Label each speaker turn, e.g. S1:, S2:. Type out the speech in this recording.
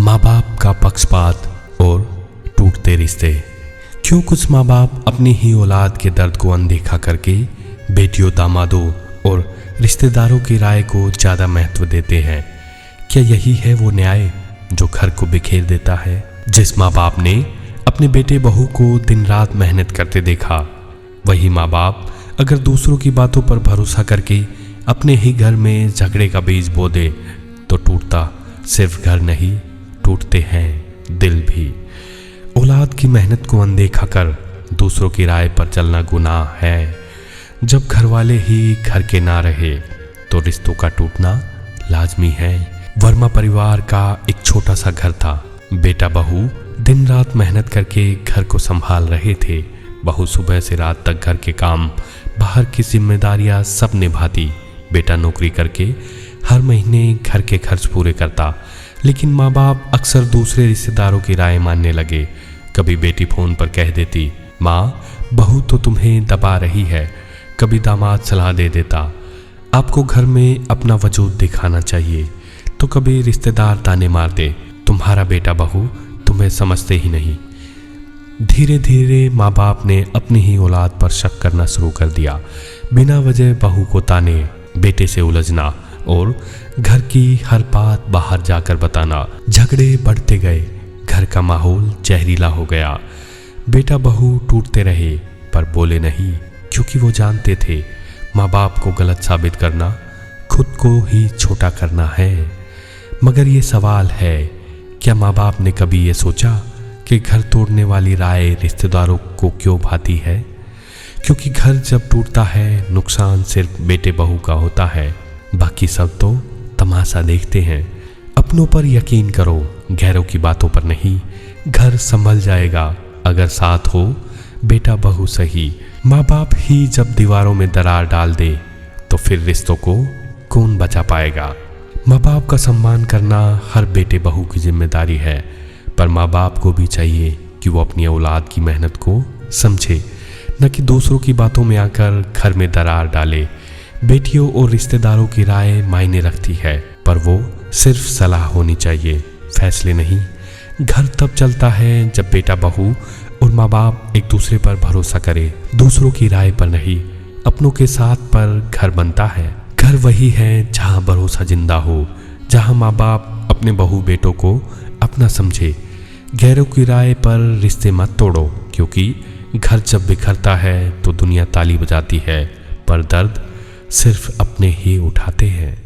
S1: माँ बाप का पक्षपात और टूटते रिश्ते। क्यों कुछ माँ बाप अपनी ही औलाद के दर्द को अनदेखा करके बेटियों, दामादों और रिश्तेदारों की राय को ज़्यादा महत्व देते हैं? क्या यही है वो न्याय जो घर को बिखेर देता है? जिस माँ बाप ने अपने बेटे बहू को दिन रात मेहनत करते देखा, वही माँ बाप अगर दूसरों की बातों पर भरोसा करके अपने ही घर में झगड़े का बीज बो दे तो टूटता सिर्फ घर नहीं, टूटते हैं दिल भी। औलाद की मेहनत को अनदेखा कर दूसरों की राय पर चलना गुनाह है। जब घर वाले ही घर के ना रहे तो रिश्तों का टूटना लाजमी है। वर्मा परिवार का एक छोटा सा घर था। बेटा बहू दिन रात मेहनत करके घर को संभाल रहे थे। बहू सुबह से रात तक घर के काम, बाहर की जिम्मेदारियां सब निभाती। बेटा नौकरी करके हर महीने घर के खर्च पूरे करता। लेकिन माँ बाप अक्सर दूसरे रिश्तेदारों की राय मानने लगे। कभी बेटी फोन पर कह देती, माँ बहू तो तुम्हें दबा रही है। कभी दामाद सलाह दे देता, आपको घर में अपना वजूद दिखाना चाहिए। तो कभी रिश्तेदार ताने मारते, तुम्हारा बेटा बहू तुम्हें समझते ही नहीं। धीरे धीरे माँ बाप ने अपनी ही औलाद पर शक करना शुरू कर दिया। बिना वजह बहू को ताने, बेटे से उलझना और घर की हर बात बाहर जाकर बताना। झगड़े बढ़ते गए, घर का माहौल जहरीला हो गया। बेटा बहू टूटते रहे पर बोले नहीं, क्योंकि वो जानते थे माँ बाप को गलत साबित करना खुद को ही छोटा करना है। मगर ये सवाल है, क्या माँ बाप ने कभी ये सोचा कि घर तोड़ने वाली राय रिश्तेदारों को क्यों भाती है? क्योंकि घर जब टूटता है नुकसान सिर्फ बेटे बहू का होता है, बाकी सब तो तमाशा देखते हैं। अपनों पर यकीन करो, गैरों की बातों पर नहीं। घर संभल जाएगा अगर साथ हो बेटा बहू सही। माँ बाप ही जब दीवारों में दरार डाल दे तो फिर रिश्तों को कौन बचा पाएगा? माँ बाप का सम्मान करना हर बेटे बहू की जिम्मेदारी है, पर माँ बाप को भी चाहिए कि वो अपनी औलाद की मेहनत को समझे, न कि दूसरों की बातों में आकर घर में दरार डाले। बेटियों और रिश्तेदारों की राय मायने रखती है, पर वो सिर्फ सलाह होनी चाहिए, फैसले नहीं। घर तब चलता है जब बेटा बहू और माँ बाप एक दूसरे पर भरोसा करे, दूसरों की राय पर नहीं। अपनों के साथ पर घर बनता है। घर वही है जहाँ भरोसा जिंदा हो, जहाँ माँ बाप अपने बहू बेटों को अपना समझे। गैरों की राय पर रिश्ते मत तोड़ो, क्योंकि घर जब बिखरता है तो दुनिया ताली बजाती है, पर दर्द सिर्फ अपने ही उठाते हैं।